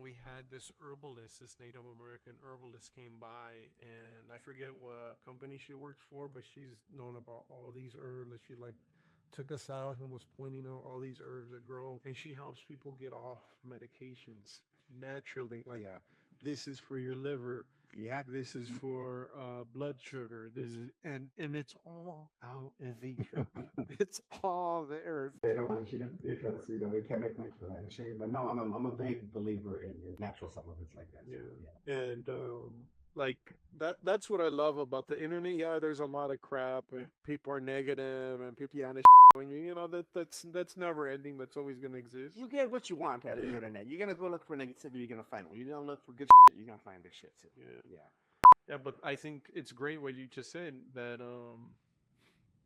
we had this herbalist, this Native American herbalist came by, and I forget what company she works for, but she's known about all these herbs. She like took us out and was pointing out all these herbs that grow, and she helps people get off medications naturally. Like, Yeah, this is for your liver, yeah. this is for blood sugar, this is, and it's all out in nature. It's all there. They don't want you to because they can't make money for that shit. But no, I'm a big believer in natural supplements like that. Yeah. So yeah, And like that's what I love about the internet. Yeah, there's a lot of crap and people are negative and people yeah, and you know that's never ending. That's always gonna exist. you get what you want out of the internet. You're gonna go look for negativity, you're gonna find it. When you don't look for good shit, you're gonna find this shit too. Yeah. Yeah. Yeah, but I think it's great what you just said that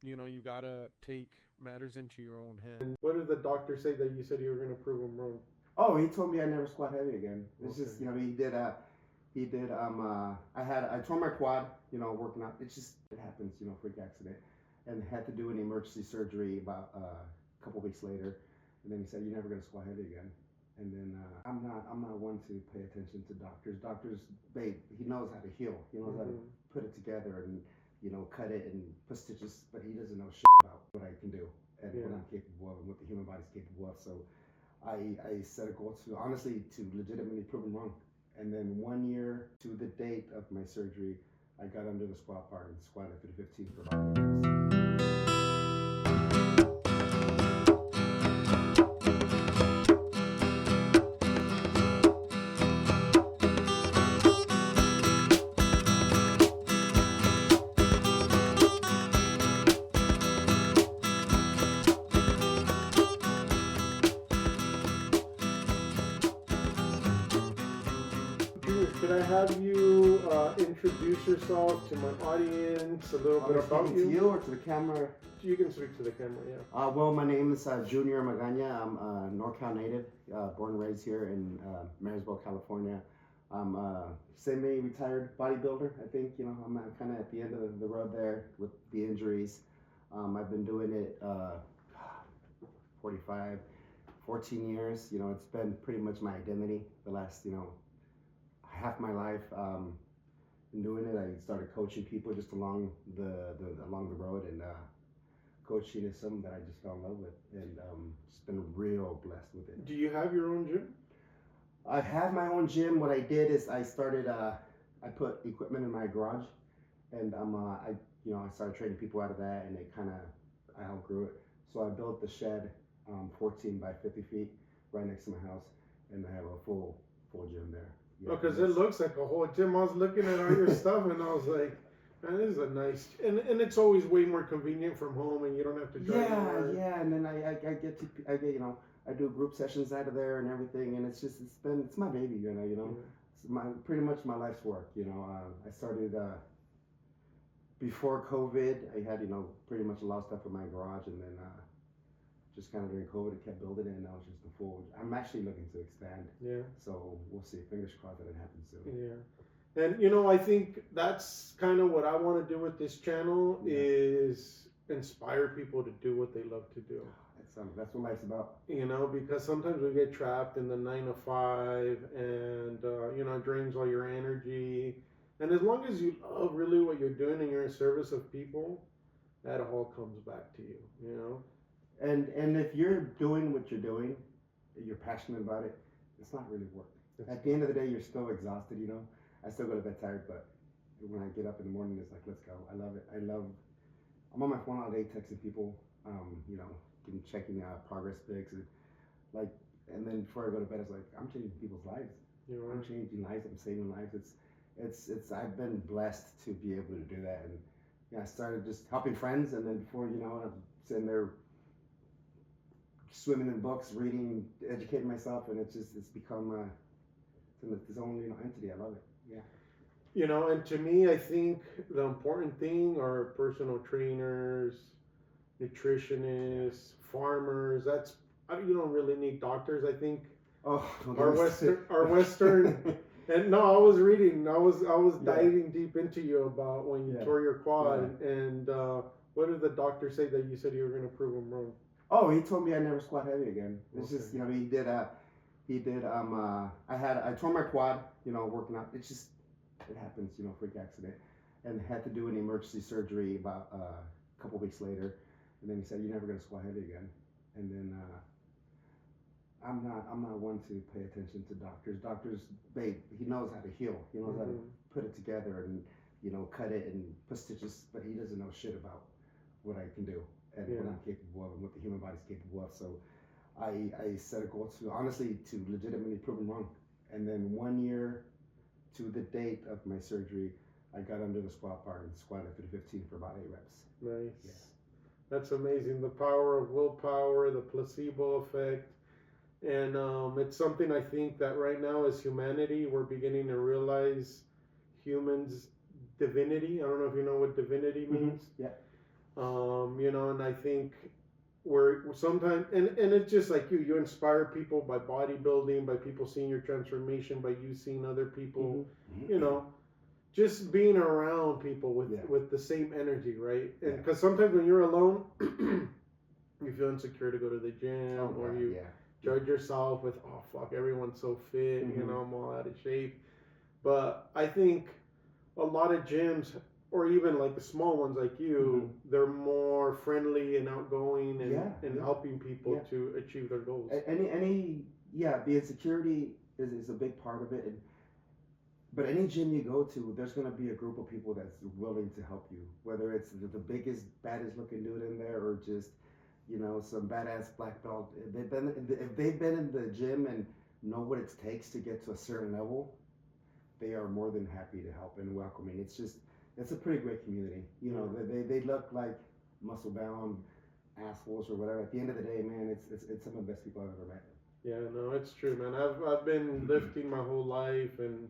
you know, you gotta take matters into your own hand. What did the doctor say that you said you were gonna prove him wrong? Oh, he told me I never squat heavy again. It's Okay. just he did I tore my quad, working out. It happens, freak accident. And had to do an emergency surgery about a couple weeks later. And then he said, "You're never gonna squat heavy again." And then I'm not one to pay attention to doctors. Doctors, he knows how to heal. He knows how to put it together and cut it and put stitches, but he doesn't know shit about what I can do and what I'm capable of and what the human body's capable of. So I set a goal to honestly to legitimately prove him wrong. And then 1 year to the date of my surgery, I got under the squat bar and squatted 315 for about 8 minutes. Could I have you introduce yourself to my audience, a little bit about To you or to the camera? You can speak to the camera, yeah. Well, my name is Junior Magana. I'm a NorCal native, born and raised here in Marysville, California. I'm a semi-retired bodybuilder. I think I'm kind of at the end of the road there with the injuries. I've been doing it 45, 14 years. It's been pretty much my identity the last half my life. Been doing it. I started coaching people just along the road and. Coaching is something that I just fell in love with, and just been real blessed with it. Do you have your own gym? I have my own gym. What I did is I started. I put equipment in my garage, and I started training people out of that, and I outgrew it. So I built the shed, 14 by 50 feet, right next to my house, and I have a full gym there. Yeah, because it looks like a whole gym. I was looking at all your stuff, and I was like, man, this is a nice, and it's always way more convenient from home, and you don't have to drive. Yeah, and then I get I do group sessions out of there and everything, and it's my baby, It's pretty much my life's work, I started before COVID. I had pretty much a lot of stuff in my garage, and then just kind of during COVID, I kept building it, and now it's just a full. I'm actually looking to expand. Yeah. So we'll see. Fingers crossed that it happens soon. Yeah. And I think that's kind of what I want to do with this channel is inspire people to do what they love to do. That's what life's about. Because sometimes we get trapped in the 9 to 5, and it drains all your energy. And as long as you love really what you're doing and you're in service of people, that all comes back to you. And if you're doing what you're doing, you're passionate about it, it's not really work. At the end of the day, you're still exhausted, I still go to bed tired, but when I get up in the morning, it's like, let's go. I love it. I'm on my phone all day texting people, checking progress pics, and then before I go to bed, it's like, I'm changing people's lives. I'm changing lives. I'm saving lives. I've been blessed to be able to do that. And I started just helping friends, and then before I'm sitting there swimming in books, reading, educating myself, and it's become its own entity. I love it. Yeah. And to me, I think the important thing are personal trainers, nutritionists, farmers. You don't really need doctors. I think our Western. And no, I was reading. I was diving deep into you about when you tore your quad, and what did the doctor say that you said you were going to prove him wrong? Oh, he told me I never squat heavy again. It's just he did He did. I tore my quad, working out. It happens, freak accident, and had to do an emergency surgery about a couple weeks later. And then he said, "You're never gonna squat heavy again." And then I'm not one to pay attention to doctors. Doctors, he knows how to heal. He knows how to put it together and cut it and put stitches, but he doesn't know shit about what I can do and what I'm capable of and what the human body's capable of. So I set a goal to legitimately prove him wrong. And then 1 year to the date of my surgery, I got under the squat bar and squatted 315 for about 8 reps. Nice. Yeah. That's amazing. The power of willpower, the placebo effect. And it's something I think that right now as humanity, we're beginning to realize humans' divinity. I don't know if you know what divinity means. Yeah. And I think we're sometimes, and it's just like you inspire people by bodybuilding, by people seeing your transformation, by you seeing other people, just being around people with the same energy, right? And because sometimes when you're alone, you feel insecure to go to the gym, or you judge yourself with, oh fuck, everyone's so fit, I'm all out of shape. But I think a lot of gyms, or even like the small ones like you, they're more friendly and outgoing and helping people to achieve their goals. The insecurity is a big part of it. But any gym you go to, there's going to be a group of people that's willing to help you, whether it's the biggest, baddest looking dude in there or just, some badass black belt. If they've been in the gym and know what it takes to get to a certain level, they are more than happy to help and welcoming. It's a pretty great community. They look like muscle bound assholes or whatever. At the end of the day, man, it's some of the best people I've ever met. Yeah, no, it's true, man. I've been lifting my whole life and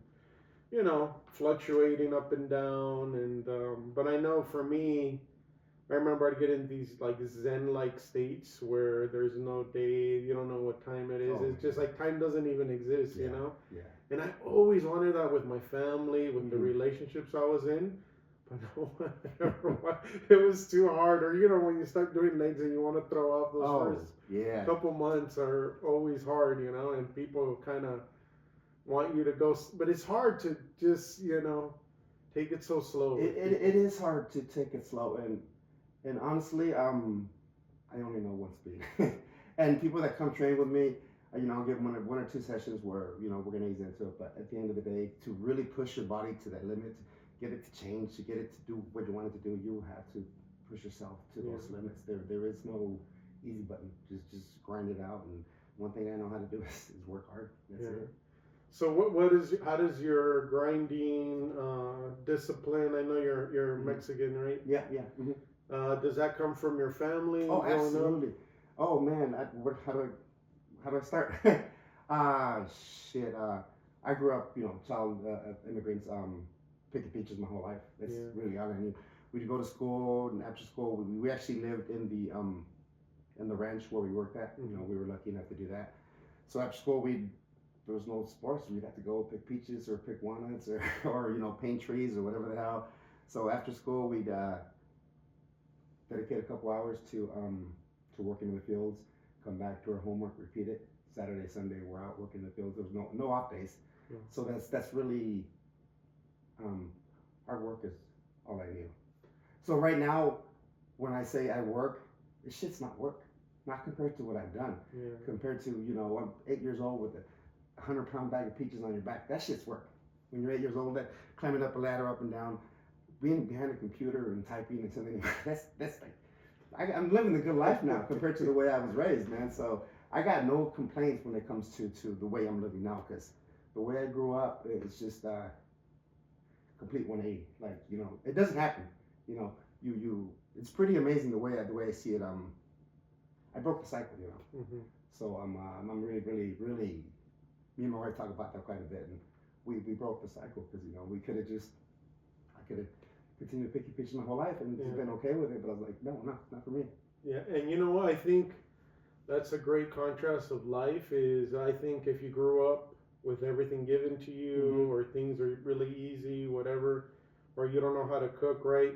fluctuating up and down, and but I know for me, I remember I'd get in these like zen-like states where there's no day, you don't know what time it is. It's just like time doesn't even exist, Yeah. And I always wanted that with my family, with the relationships I was in, but no one ever wanted. It was too hard. Or when you start doing legs and you want to throw off, those first couple months are always hard, and people kind of want you to go, but it's hard to just take it so slow. It is hard to take it slow, and honestly, I only know one speed. And people that come train with me, I'll give one or two sessions where we're gonna ease into it. But at the end of the day, to really push your body to that limit, get it to change, to get it to do what you want it to do, you have to push yourself to those limits. There is no easy button. Just grind it out. And one thing I know how to do is work hard. That's it. So how does your grinding discipline? I know you're Mexican, right? Yeah. Does that come from your family? Oh, absolutely. Oh man, how do I start? Shit. I grew up, child immigrants, picking peaches my whole life. That's really all I knew. We'd go to school, and after school, we actually lived in the ranch where we worked at. We were lucky enough to do that. So after school, there was no sports. We'd have to go pick peaches or pick walnuts or paint trees or whatever the hell. So after school, we'd dedicate a couple hours to working in the fields, come back to our homework, repeat it. Saturday, Sunday, we're out working in the fields. There was no off days. Yeah. So that's really hard work is all I knew. So right now, when I say I work, this shit's not work. Not compared to what I've done. Yeah. Compared to, I'm 8 years old with a 100-pound bag of peaches on your back. That shit's work. When you're 8 years old, that climbing up a ladder, up and down, being behind a computer and typing and something, that's like, I'm living a good life now compared to the way I was raised, man. So I got no complaints when it comes to the way I'm living now, because the way I grew up, it's just complete 180. Like, it doesn't happen. It's pretty amazing the way I see it. I broke the cycle, So I'm really, really, really. Me and my wife talk about that quite a bit, and we broke the cycle because I could have continued picking peaches my whole life and been okay with it, but I was like, no, not for me. Yeah, and you know what? I think that's a great contrast of life. Is I think if you grew up with everything given to you, or things are really easy, whatever, or you don't know how to cook right,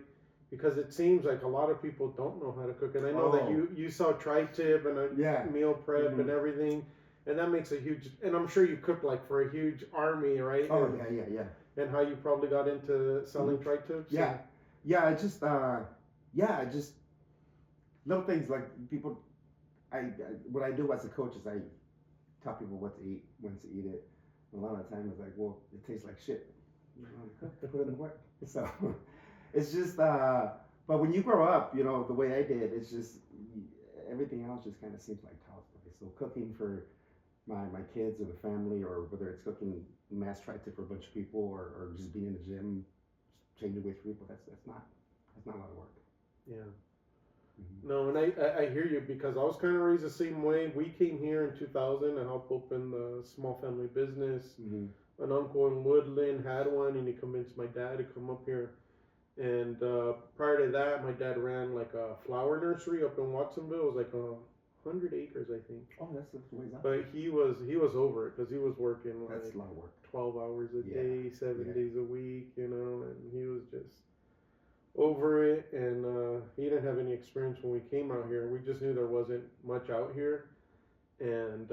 because it seems like a lot of people don't know how to cook, and I know that you saw tri-tip and meal prep and everything. and that makes a huge. And I'm sure you cook like for a huge army, right? Oh and, yeah. And how you probably got into selling tri-tips. Yeah, yeah. I just little things like people. What I do as a coach is I tell people what to eat, when to eat it. And a lot of the time it's like, well, it tastes like shit. You know, put it in the work. So it's just. But when you grow up, you know the way I did, it's just everything else just kind of seems like child's play. So cooking for my kids or the family, or whether it's cooking mass tri-tip for a bunch of people, or just being in the gym, changing weights for people. That's not a lot of work. Yeah. No, and I hear you, because I was kind of raised the same way. We came here in 2000 to help open the small family business. An uncle in Woodland had one, and he convinced my dad to come up here. And prior to that, my dad ran like a flower nursery up in Watsonville. It was like 100 acres, I think. Oh, that's ways out. But he was over it, because he was working like That's a lot of work. 12 hours a day, 7 days a week, you know, and he was just over it. And he didn't have any experience when we came out here. We just knew there wasn't much out here. And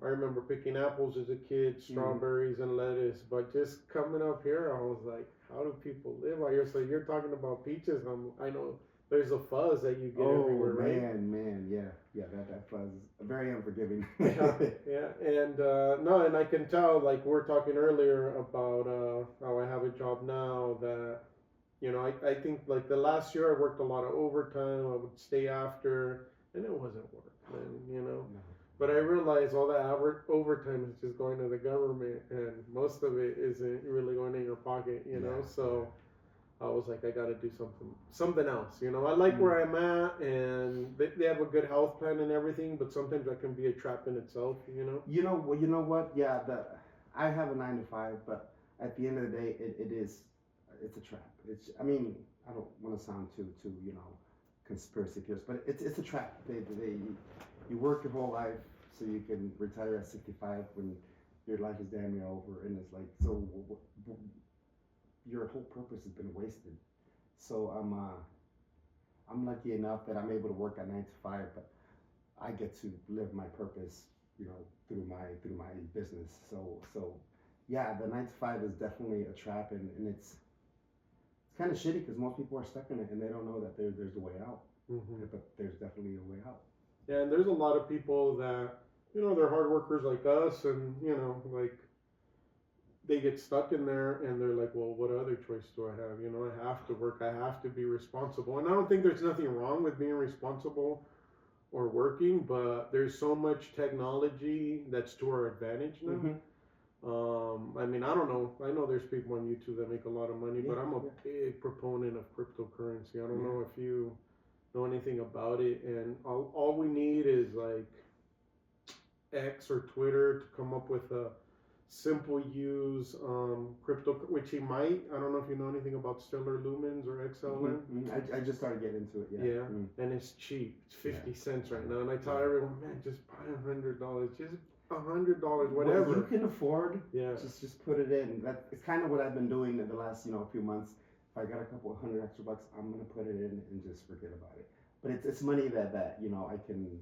I remember picking apples as a kid, strawberries and lettuce. But just coming up here, I was like, how do people live out here? So you're talking about peaches. I know there's a fuzz that you get everywhere, right? Man, yeah, that fuzz is very unforgiving. yeah, and no, and I can tell, like we were talking earlier about how I have a job now that, you know, I think like the last year I worked a lot of overtime. I would stay after, and it wasn't work, and you know. No. But I realized all that overtime is just going to the government, and most of it isn't really going in your pocket, you know. So I was like, I got to do something else, you know. I like where I'm at, and they have a good health plan and everything, but sometimes that can be a trap in itself, you know. You know what? Yeah, I have a 9 to 5, but at the end of the day, it's a trap. I mean, I don't want to sound too you know, conspiracy theorist, but it's a trap. You work your whole life so you can retire at 65 when your life is damn near over, and it's like, so your whole purpose has been wasted. So I'm lucky enough that I'm able to work at 9 to 5, but I get to live my purpose, you know, through my business. So yeah, the 9 to 5 is definitely a trap, and it's kind of shitty because most people are stuck in it and they don't know that there's a way out. But there's definitely a way out. Yeah, and there's a lot of people that, you know, they're hard workers like us, and you know, like they get stuck in there and they're like, well, what other choice do I have? You know, I have to work, I have to be responsible. And I don't think there's nothing wrong with being responsible or working, but there's so much technology that's to our advantage now. I mean, I don't know. I know there's people on YouTube that make a lot of money, but I'm a big proponent of cryptocurrency. I don't know if you know anything about it, and all we need is like X or Twitter to come up with a simple use crypto, which he might. I don't know if you know anything about stellar lumens or XLM. I just started getting into it. Yeah, and it's cheap. It's 50 cents right now, and I tell everyone, man, just buy $100, just $100, whatever you can afford. Yeah, just put it in. It's kind of what I've been doing in the last few months. If I got a couple of $100 extra bucks, I'm gonna put it in and just forget about it. But it's money that you know I can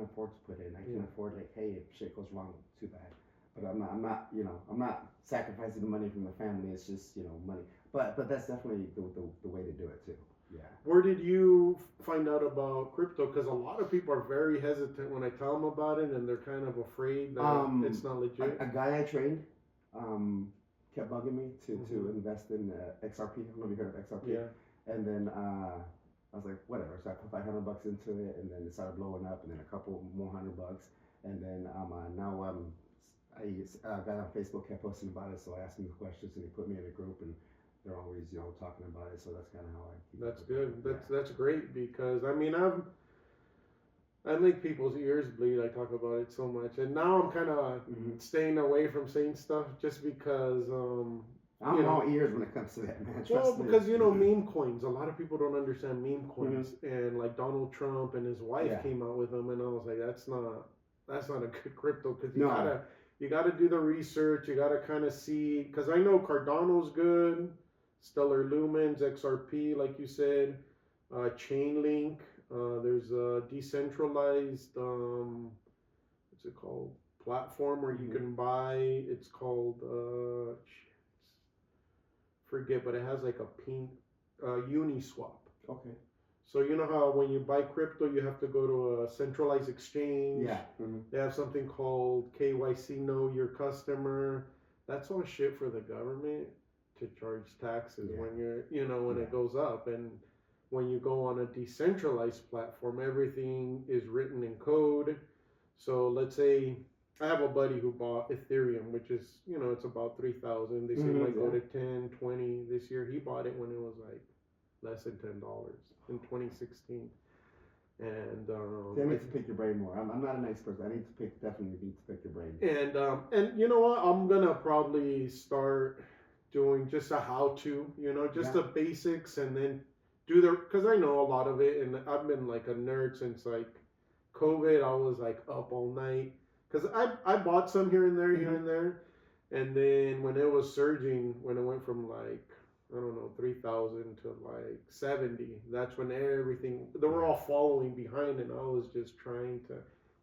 afford to put in. I can afford, like, hey, if shit goes wrong, too bad. But I'm not sacrificing the money from the family. It's just money. But that's definitely the way to do it too. Yeah. Where did you find out about crypto? Because a lot of people are very hesitant when I tell them about it, and they're kind of afraid that it's not legit. A guy I trained kept bugging me to invest in XRP. I don't know if you heard of XRP. Yeah. And then I was like, whatever. So I put $500 into it, and then it started blowing up, and then a couple more $100, and then now I got on Facebook, kept posting about it, so I asked him the questions, and he put me in a group, and they're always talking about it. So that's kind of how I keep. That's good. That's great, because I mean I make people's ears bleed. I talk about it so much, and now I'm kind of staying away from saying stuff just because. I'm all ears when it comes to that, man. Well, because meme coins. A lot of people don't understand meme coins, and like Donald Trump and his wife came out with them, and I was like, that's not a good crypto, because you gotta do the research. You gotta kind of see, because I know Cardano's good, Stellar Lumens, XRP, like you said, Chainlink. There's a decentralized. What's what's it called? Platform where you can buy. It's called forget, but it has like a pink Uniswap. Okay. So you know how when you buy crypto, you have to go to a centralized exchange. Yeah. They have something called KYC, know your customer. That's all shit for the government to charge taxes when when it goes up. And when you go on a decentralized platform, everything is written in code. So let's say I have a buddy who bought Ethereum, which is, it's about 3,000. They say it might go to 10, 20 this year. He bought it when it was like less than $10 in 2016. And I need to pick your brain more. I'm not a nice person. I definitely need to pick your brain. And you know what? I'm gonna probably start doing just a how-to, just the basics, and then because I know a lot of it, and I've been like a nerd since like COVID. I was like up all night because I bought some here and there, and then when it was surging, when it went from like, I don't know, 3,000 to like 70. That's when they were all following behind, and I was just trying to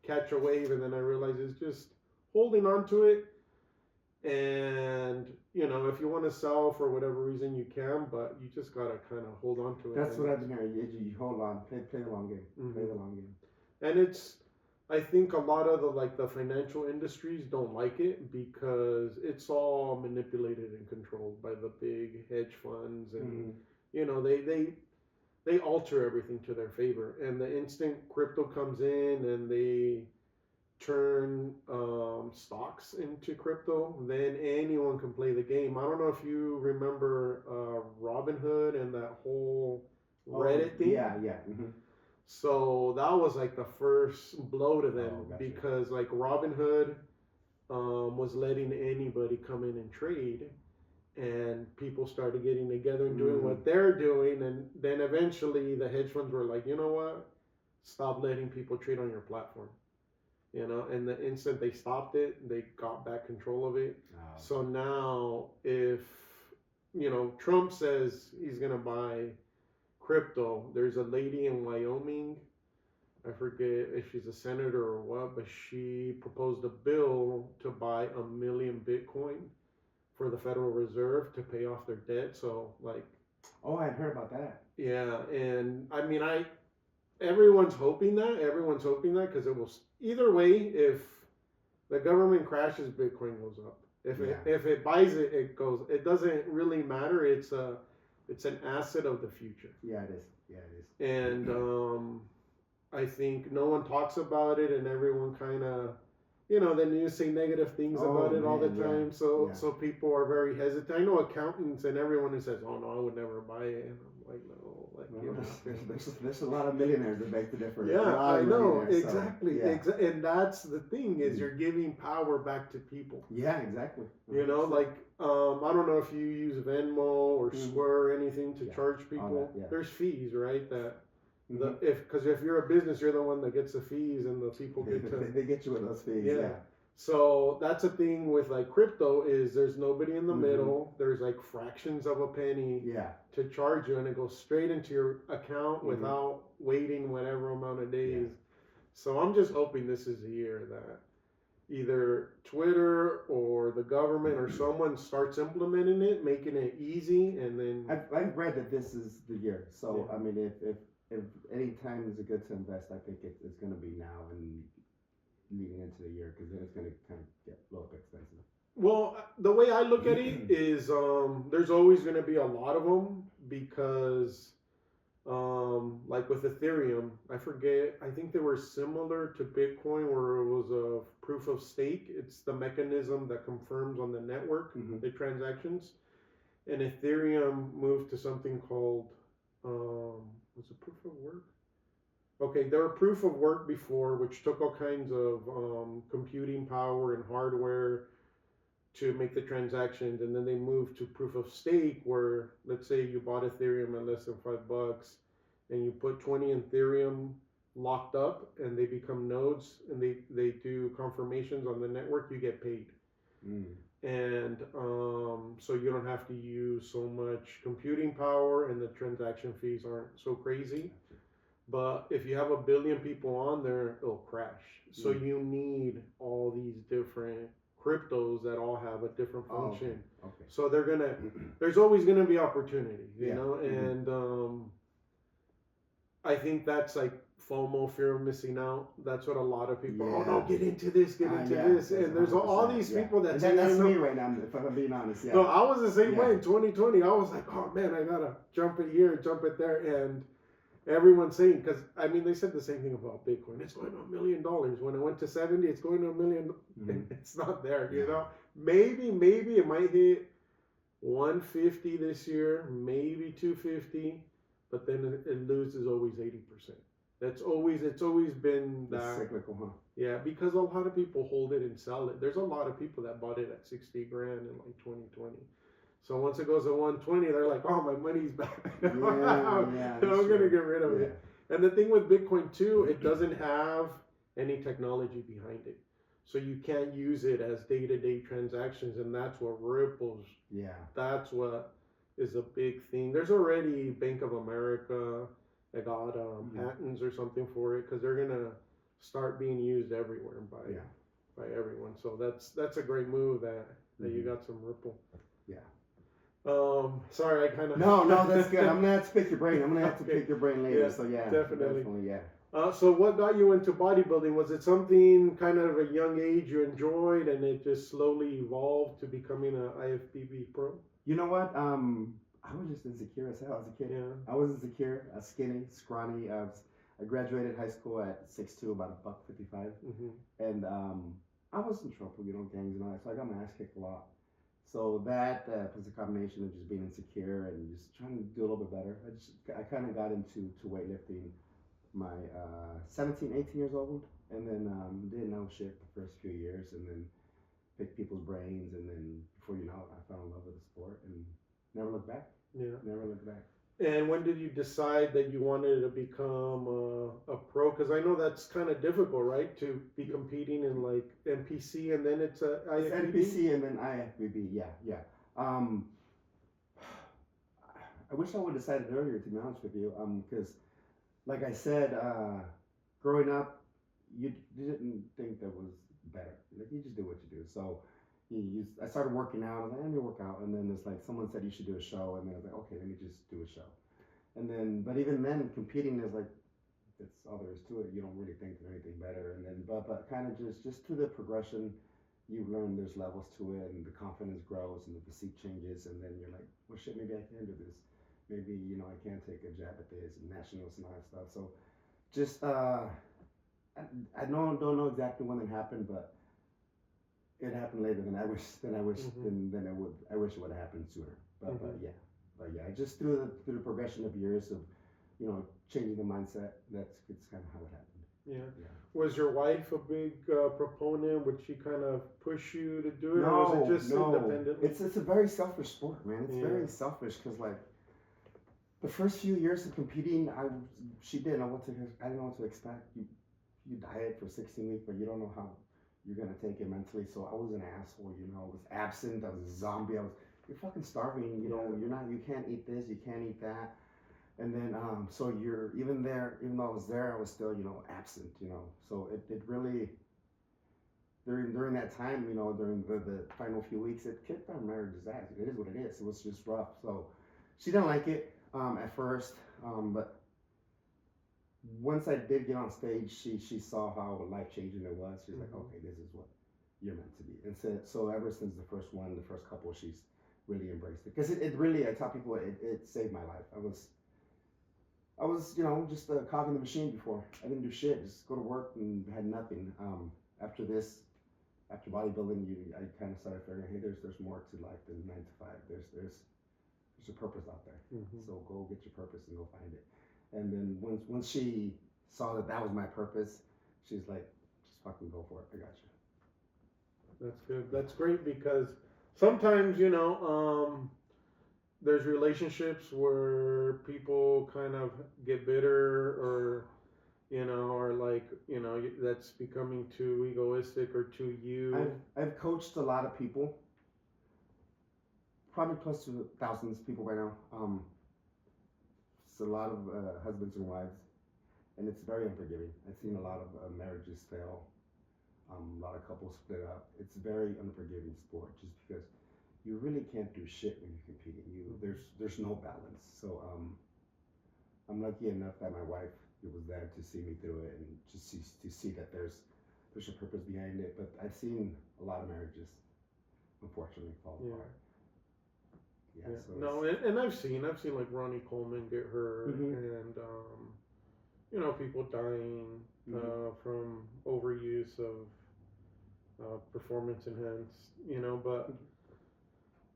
catch a wave. And then I realized it's just holding on to it. And, if you want to sell for whatever reason, you can, but you just got to kind of hold on to it. That's what I've been hearing. You hold on, play the long game, play the long game. And I think a lot of the financial industries don't like it because it's all manipulated and controlled by the big hedge funds, and they alter everything to their favor. And the instant crypto comes in and they turn stocks into crypto, then anyone can play the game. I don't know if you remember Robinhood and that whole Reddit thing. Yeah. So that was like the first blow to them, because like Robinhood was letting anybody come in and trade, and people started getting together and doing what they're doing, and then eventually the hedge funds were like, you know what, stop letting people trade on your platform, and the instant they stopped it, they got back control of it. So now if Trump says he's gonna buy crypto, there's a lady in Wyoming, I forget if she's a senator or what, but she proposed a bill to buy 1 million Bitcoin for the Federal Reserve to pay off their debt. So like, I heard about that. Yeah, and I mean, everyone's hoping that because it will either way. If the government crashes, Bitcoin goes up. If it buys it, it goes. It doesn't really matter. It's an asset of the future. Yeah, it is. And I think no one talks about it, and everyone kind of, then you say negative things about it all the time. So people are very hesitant. I know accountants and everyone who says, "Oh no, I would never buy it," and I'm like, "No, there's a lot of millionaires that make the difference." Yeah, I know, exactly. And that's the thing is you're giving power back to people. Yeah, exactly. I don't know if you use Venmo or Square or anything to charge people. There's fees, right? Because if you're a business, you're the one that gets the fees, and the people get to they get you with those fees. Yeah. So that's a thing with like crypto is there's nobody in the middle. There's like fractions of a penny to charge you, and it goes straight into your account without waiting whatever amount of days. So I'm just hoping this is the year that either Twitter or the government or someone starts implementing it, making it easy, and then I've read that this is the year. So I mean, if any time is good to invest, I think it's going to be now and leading into the year, because then it's going to kind of get a little bit expensive. Well, the way I look at it is there's always going to be a lot of them because like with Ethereum, I think they were similar to Bitcoin where it was a proof of stake. It's the mechanism that confirms on the network the transactions. And Ethereum moved to something called was it proof of work? Okay, there were proof of work before, which took all kinds of computing power and hardware to make the transactions, and then they moved to proof of stake, where let's say you bought Ethereum at less than $5, and you put 20 Ethereum locked up, and they become nodes, and they do confirmations on the network. You get paid, and so you don't have to use so much computing power, and the transaction fees aren't so crazy. But if you have a billion people on there, it'll crash. So you need all these different cryptos that all have a different function. Okay. So there's always gonna be opportunity, you know, Mm-hmm. and I think that's like FOMO, fear of missing out. That's what a lot of people. Oh no, get into this, this, and there's all these people that. And that's me right now, if I'm being honest. Yeah. No, I was the same way in 2020. I was like, oh man, I gotta jump it here, jump it there, and everyone's saying, because I mean, they said the same thing about Bitcoin. It's going to $1 million. When it went to 70, it's going to $1 million. It's not there, you know. Maybe it might hit 150 this year, maybe 250, but then it loses always 80%. It's always been that. It's cyclical, huh? Yeah, because a lot of people hold it and sell it. There's a lot of people that bought it at 60 grand in like 2020. So once it goes to 120, they're like, "Oh, my money's back. I'm gonna get rid of it." And the thing with Bitcoin too, it doesn't have any technology behind it, so you can't use it as day-to-day transactions, and that's what ripples. Yeah. That's what is a big thing. There's already Bank of America that got patents or something for it because they're gonna start being used everywhere by everyone. So that's a great move that you got some Ripple. Yeah. Sorry, I kind of. No, that's good. I'm gonna have to pick your brain. I'm gonna have to pick your brain later. Yeah, so definitely, yeah. So what got you into bodybuilding? Was it something kind of a young age you enjoyed, and it just slowly evolved to becoming an IFBB pro? You know what? I was just insecure as hell as a kid. Yeah. I was insecure, skinny, scrawny. I graduated high school at 6'2", about $155, and I was in trouble, gangs and all that. So I got my ass kicked a lot. So that was a combination of just being insecure and just trying to do a little bit better. I kind of got into weightlifting my 17, 18 years old, and then didn't know shit the first few years, and then picked people's brains, and then before you know it, I fell in love with the sport and never looked back. Yeah. Never looked back. And when did you decide that you wanted to become a pro? Because I know that's kind of difficult, right? To be competing in like NPC and then it's IFBB? It's NPC and then IFBB, yeah. I wish I would have decided earlier, to be honest with you, because like I said, growing up, you didn't think that was better. Like, you just do what you do. So I started working out. I was like, let me work out. And then it's like someone said you should do a show. And then I was like, okay, let me just do a show. And then, but even then, competing is like, that's all there is to it. You don't really think there's anything better. And then, but kind of just through the progression, you learn there's levels to it, and the confidence grows, and the physique changes. And then you're like, well, shit, maybe I can do this. Maybe, I can take a jab at this, and nationals and all that stuff. So just, I don't know exactly when it happened, but it happened later than I wish. Than it would. I wish it would have happened sooner. But yeah, just through the progression of years of, changing the mindset. It's kind of how it happened. Yeah. Was your wife a big proponent? Would she kind of push you to do it, No, or was it just independently? It's a very selfish sport, man. It's very selfish because like the first few years of competing, she didn't know what to. I didn't know what to expect. You diet for 16 weeks, but you don't know how you're gonna take it mentally. So I was an asshole, I was absent, I was a zombie, you're fucking starving, you can't eat this, you can't eat that. And then so you're even though I was there, I was still, absent, so it really during that time, during the final few weeks, it kicked our marriage's ass. It is what it is. It was just rough. So she didn't like it at first, but once I did get on stage, she saw how life-changing it was. She's like, okay, this is what you're meant to be. And so ever since the first couple, she's really embraced it. Because it really, I tell people, it saved my life. I was just a cog in the machine before. I didn't do shit. Just go to work and had nothing. After bodybuilding, I kind of started figuring, hey, there's more to life than 9 to 5. There's a purpose out there. So go get your purpose and go find it. And then once she saw that was my purpose, she's like, just fucking go for it. I got you. That's good. That's great because sometimes, there's relationships where people kind of get bitter or, or like, that's becoming too egoistic or too you. I've coached a lot of people, probably close to thousands of people right now. It's a lot of husbands and wives, and it's very unforgiving. I've seen a lot of marriages fail. A lot of couples split up. It's a very unforgiving sport, just because you really can't do shit when you're competing. There's no balance. So I'm lucky enough that my wife was there to see me through it and to see that there's a purpose behind it. But I've seen a lot of marriages, unfortunately, fall apart. Yeah. So no, and I've seen like Ronnie Coleman get hurt, and you know, people dying from overuse of performance enhanced, you know, but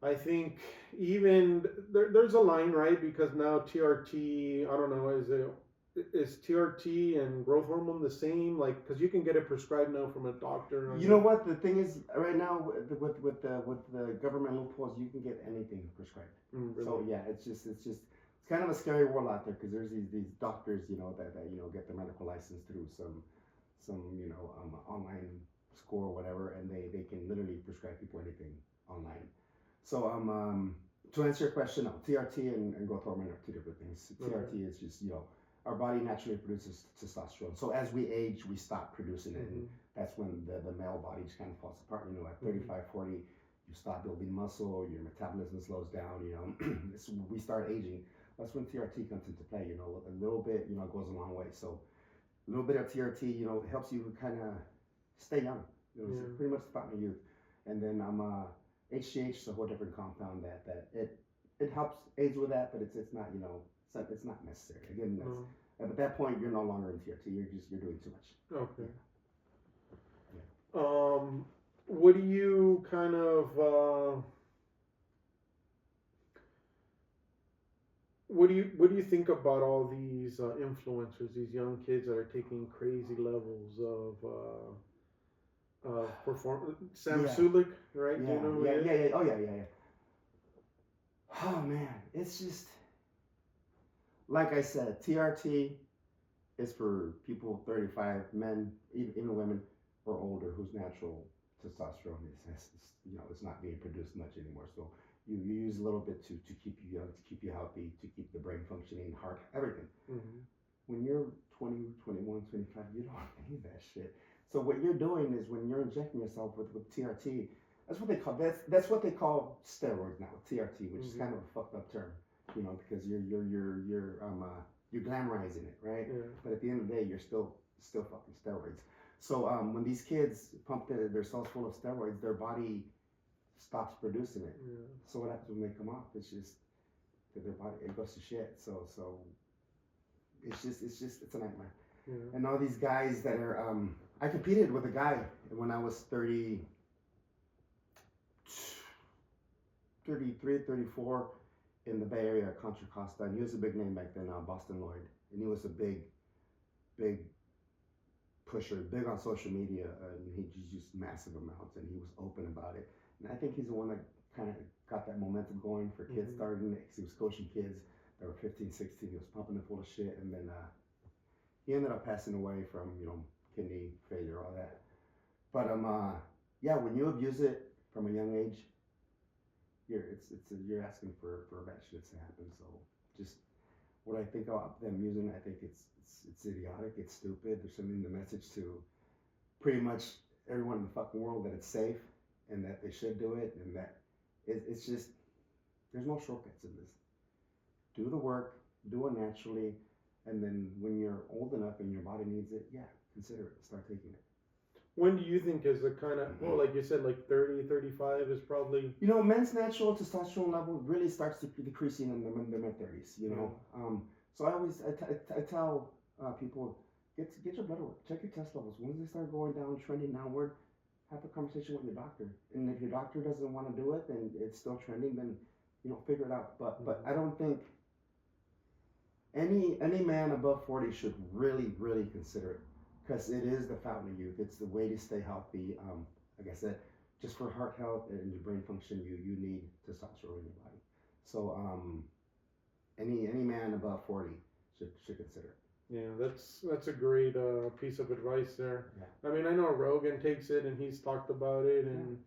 I think even there's a line, right? Because now TRT, I don't know, is TRT and growth hormone the same? Like, because you can get it prescribed now from a doctor. You know what? The thing is, right now with the government loopholes, you can get anything prescribed. Really? So yeah, it's kind of a scary world out there, because there's these doctors, you know, that you know, get their medical license through some you know, online score or whatever, and they can literally prescribe people anything online. So to answer your question, no, TRT and growth hormone are two different things. TRT is just, you know, our body naturally produces testosterone. So as we age, we stop producing it, and that's when the male body just kind of falls apart. You know, at 35, 40, you stop building muscle, your metabolism slows down. You know, we start aging. That's when TRT comes into play. You know, a little bit, you know, goes a long way. So a little bit of TRT, you know, helps you kind of stay young. You know, it's pretty much the fountain of youth. And then HGH is a whole different compound that it helps aids with that, but it's not, you know, it's not necessary. Again, at that point, you're no longer in TRT. You're doing too much. Okay. Yeah. What do you kind of what do you think about all these influencers, these young kids that are taking crazy levels of performance? Sam Sulik, right? Yeah. Do you know who yeah. he is? Oh yeah. Oh man, it's just like I said, TRT is for people 35, men, even women, or older, whose natural testosterone is you know, it's not being produced much anymore. So you use a little bit to keep you young, to keep you healthy, to keep the brain functioning, heart, everything. When you're 20, 21, 25, you don't need that shit. So what you're doing is, when you're injecting yourself with TRT, that's what they call steroids now, TRT, which is kind of a fucked up term, you know, because you're glamorizing it, right? Yeah. But at the end of the day, you're still fucking steroids. So when these kids pump their cells full of steroids, their body stops producing it. Yeah. So what happens when they come off? It's just that their body, it goes to shit. So it's a nightmare. Yeah. And all these guys that are I competed with a guy when I was 33, 34 in the Bay Area, Contra Costa, and he was a big name back then, Boston Lloyd, and he was a big pusher, big on social media, and he just used massive amounts, and he was open about it. And I think he's the one that kind of got that momentum going for kids starting it, because he was coaching kids that were 15, 16, he was pumping them full of shit, and then he ended up passing away from, you know, kidney failure, all that. But yeah, when you abuse it from a young age, you're asking for bad shit to happen. So just what I think about them using, I think it's idiotic, it's stupid. They're sending the message to pretty much everyone in the fucking world that it's safe and that they should do it, and that it's just, there's no shortcuts in this. Do the work, do it naturally, and then when you're old enough and your body needs it, yeah, consider it, start taking it. When do you think is a kind of, well, like you said, like 30, 35 is probably... You know, men's natural testosterone level really starts decreasing in their mid-30s, you know. So I tell people, get your blood work, check your test levels. Once they start going down, trending downward, have a conversation with your doctor. And if your doctor doesn't want to do it, then it's still trending, then, you know, figure it out. But I don't think any man above 40 should really consider it, because it is the fountain of youth. It's the way to stay healthy. Like I said, just for heart health and your brain function, you need testosterone in your body. So any man above 40 should consider it. Yeah, that's a great piece of advice there. Yeah. I mean, I know Rogan takes it and he's talked about it, and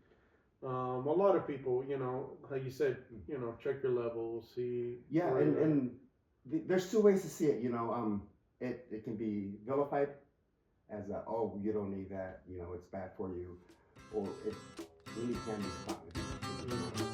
a lot of people, you know, like you said, you know, check your levels, see. Yeah, and there's two ways to see it, you know. it can be vilified as a, oh, you don't need that, you know, it's bad for you, or it really can be fun.